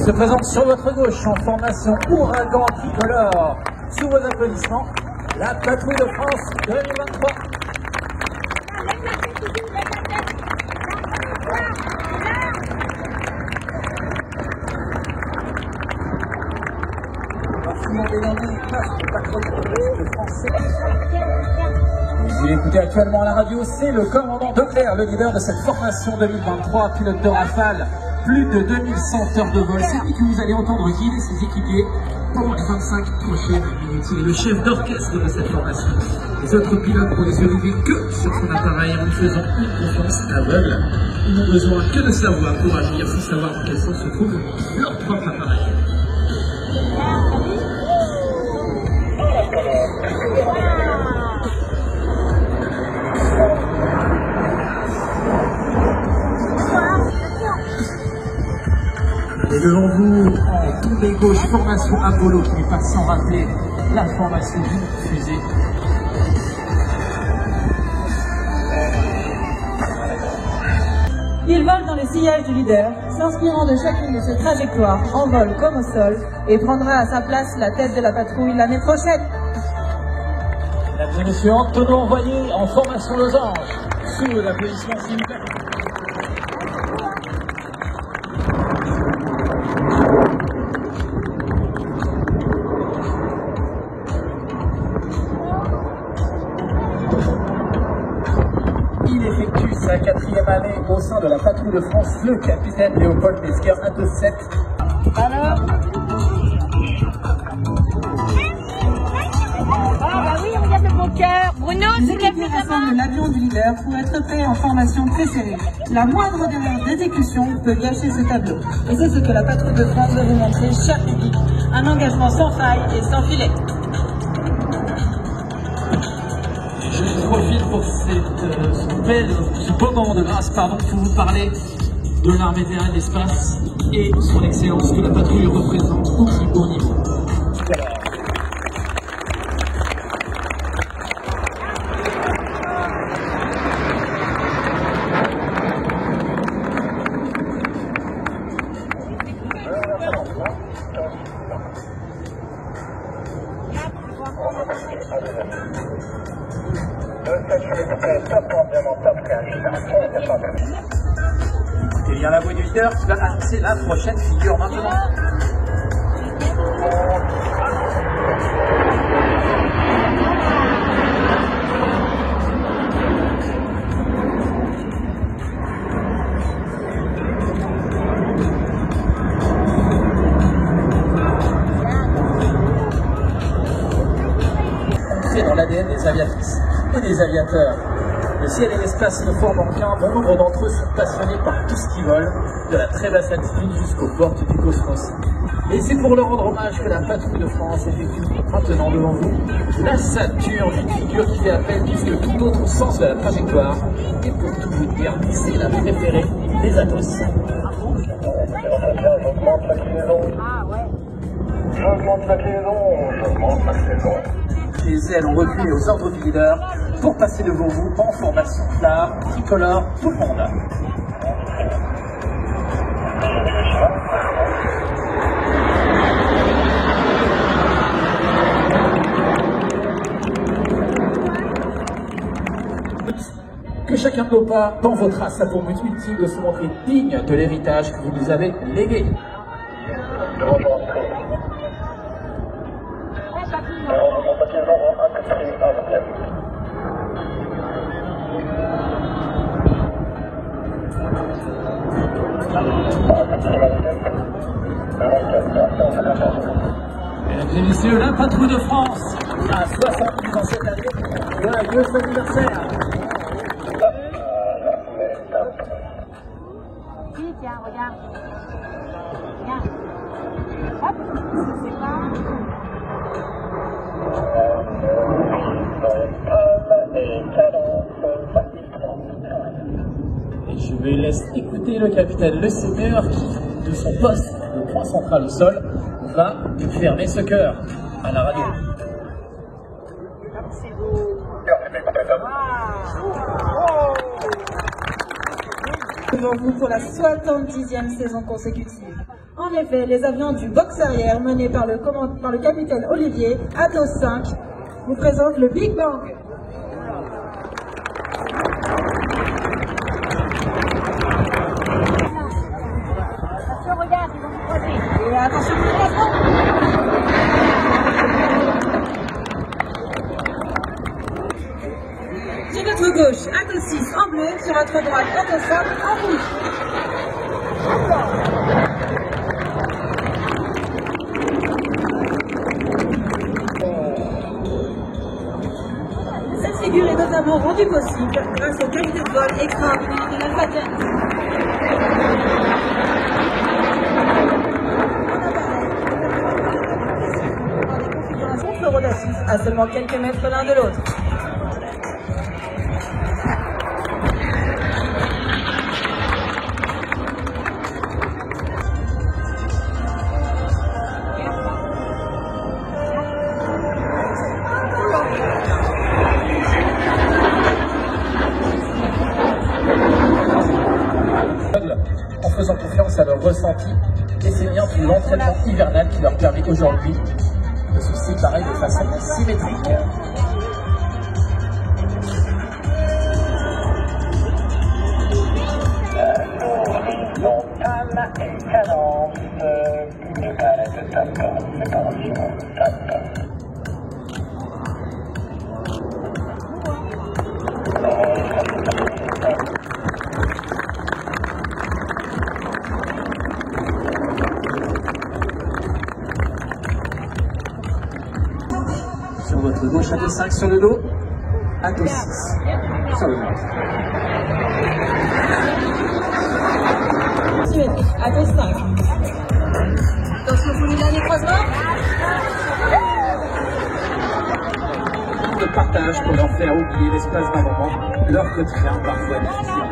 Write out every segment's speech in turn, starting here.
Se présente sur votre gauche en formation ouragan tricolore. Sous vos applaudissements, la patrouille de France 2023. Vous écoutez actuellement à la radio, c'est le commandant Declercq, le leader de cette formation 2023, pilote de Rafale, plus de 2100 heures de vol. C'est lui que vous allez entendre guider ses équipiers pendant les 25 prochaines minutes. Il est le chef d'orchestre de cette formation. Les autres pilotes pourront les arriver que sur son appareil en lui faisant une confiance aveugle. Ils n'ont besoin que de sa voix pour agir sans savoir dans quel sens se trouve leur propre appareil. Et devant vous, en tombée gauche, formation Apollo qui n'est pas sans rappeler la formation d'une fusée. Il vole dans les sillages du leader, s'inspirant de chacune de ses trajectoires en vol comme au sol, et prendra à sa place la tête de la patrouille l'année prochaine. Mesdames et messieurs, Antonio envoyé en formation losange, sous l'applaudissement s'il vous plaît. Il effectue sa 4e année au sein de la patrouille de France, le capitaine Léopold Mesker, 127. Alors oui, regarde le bon cœur. Bruno, c'est capitaine. Rassemble l'avion du leader pour être prêt en formation très serrée. La moindre erreur d'exécution peut gâcher ce tableau. Et c'est ce que la patrouille de France veut vous montrer, cher public. Un engagement sans faille et sans filet. Je profite pour ce beau moment de grâce pour vous parler de l'armée de l'air et de l'espace et son excellence que la patrouille représente au plus haut niveau. Et bien la voix du leader qui va annoncer la prochaine figure maintenant. C'est dans l'ADN des aviatrices et des aviateurs. Le ciel et l'espace ne forment qu'un. Bon nombre d'entre eux sont passionnés par tout ce qui vole, de la très basse altitude jusqu'aux portes du cosmos. Et c'est pour leur rendre hommage que la patrouille de France effectue maintenant devant vous la Saturne, une figure qui fait appel puisque tout autre sens de la trajectoire. Et pour tout vous dire, c'est la préférée des Athos. J'augmente l'inclinaison. J'augmente l'inclinaison. Les ailes ont reculé aux ordres du leader pour passer devant vous en formation phare, tricolore, tout le monde. Que chacun de nos pas dans vos traces a pour but ultime de se montrer digne de l'héritage que vous nous avez légué. Mesdames et messieurs, la patrouille de France a 70 ans cette année. Joyeux anniversaire! Tiens, regarde. Regarde. Hop, c'est pas... Et je vais laisser écouter le capitaine Le Seigneur qui, de son poste, le point central au sol, va fermer ce cœur à la radio. C'est beau. devant vous pour la 70e saison consécutive. En effet, les avions du box arrière menés par le capitaine Olivier, Atos 5, vous présentent le Big Bang. Et attention, sur votre gauche, Atos 6 en bleu, sur votre droite, Atos 5 en rouge. Cette figure est notamment rendue possible grâce aux qualités de vol extraordinaires de l'Alpha-Jet. Audacieux à seulement quelques mètres l'un de l'autre. En faisant confiance à leur ressenti et c'est bien tout l'entraînement hivernal qui leur permet aujourd'hui de se séparer de façon symétrique. Sur votre gauche, Atos 5 sur le dos, Atos 6 sur le ventre. Atos 5. Attention pour le dernier croisement. De partage pour leur faire oublier l'espace d'un moment leur quotidien parfois difficile.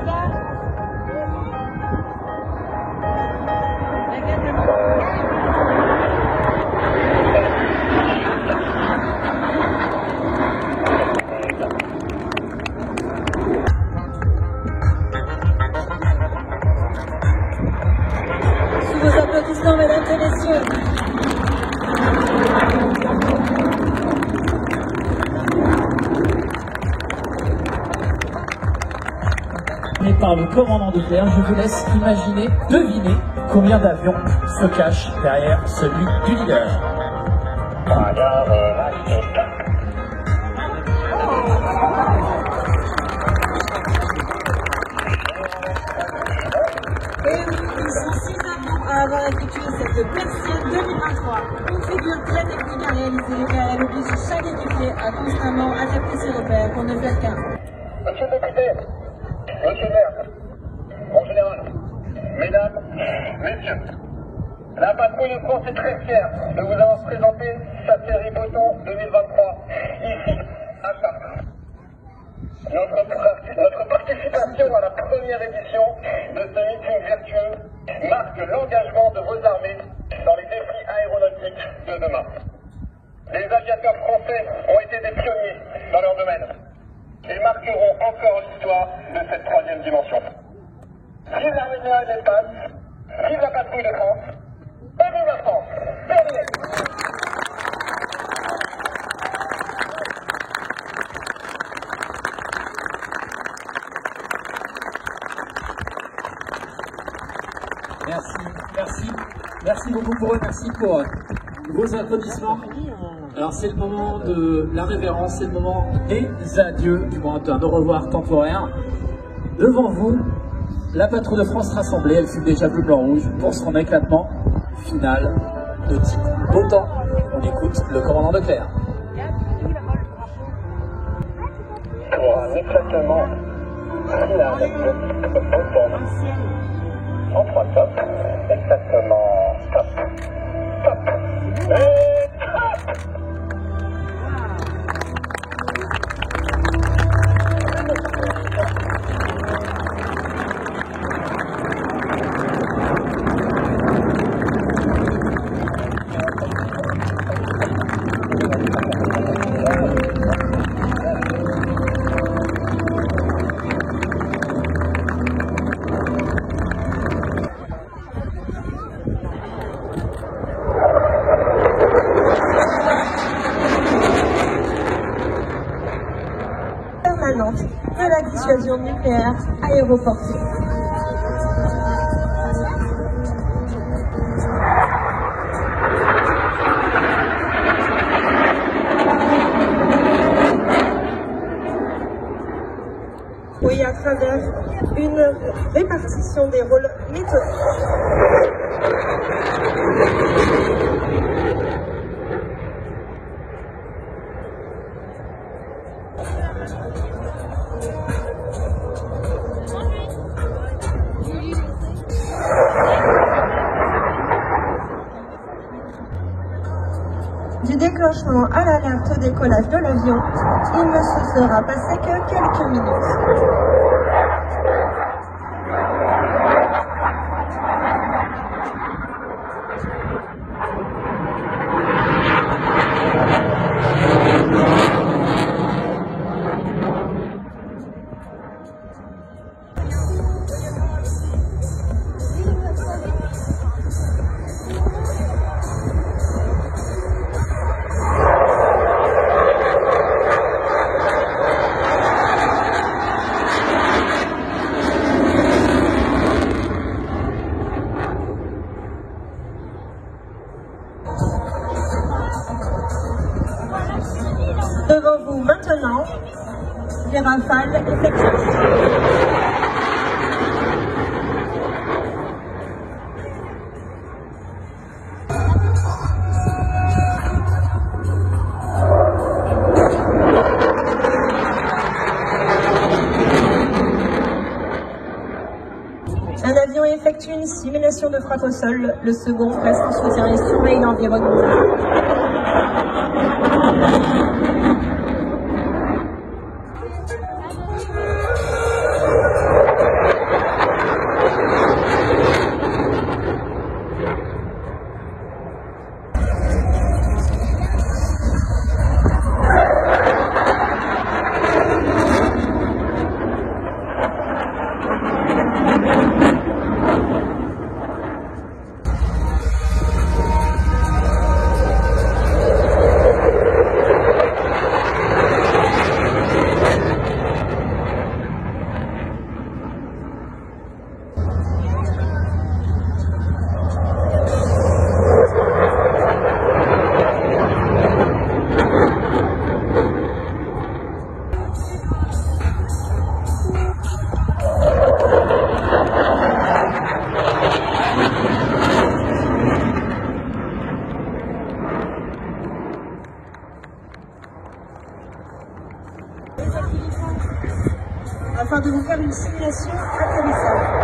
Sous vos applaudissements, mesdames et messieurs. Mais par le commandant de Claire, je vous laisse imaginer, deviner combien d'avions se cachent derrière celui du leader. Et oui, ils sont 6 avions à avoir effectué cette persienne 2023. Une figure très technique à réaliser, car elle oblige chaque équipier à constamment adapter ses repères pour ne faire qu'un. Monsieur le député, monsieur le maire, mon général, mesdames, messieurs, la patrouille de France est très fière de vous avoir présenté sa série Botton 2023, ici, à Chartres. Notre participation à la première édition de ce meeting vertueux marque l'engagement de vos armées dans les défis aéronautiques de demain. Les aviateurs français ont été des pionniers dans leur domaine et marqueront encore l'histoire de cette troisième dimension. Vive l'armée de l'air et de l'espace, vive la patrouille de France, et vive la France. Terminé. Merci beaucoup pour eux, merci pour vos applaudissements. Alors c'est le moment de la révérence, c'est le moment des adieux, du moins d'un au revoir temporaire. Devant vous, la patrouille de France rassemblée, elle fut déjà bleu, blanc, rouge pour son éclatement final de type Botton. On écoute le commandant de Claire. Pour un éclatement final de Botton. En 3 top, exactement, top, top, et top. dissuasion nucléaire aéroportée. Oui, à travers une répartition des rôles méthodiques. Du déclenchement à l'alerte décollage de l'avion, il ne se sera passé que quelques minutes. Devant vous maintenant, des rafales effectives. Un avion effectue une simulation de frappe au sol, le second reste en soutien et surveille l'environnement. Afin de vous faire une simulation atterrissage.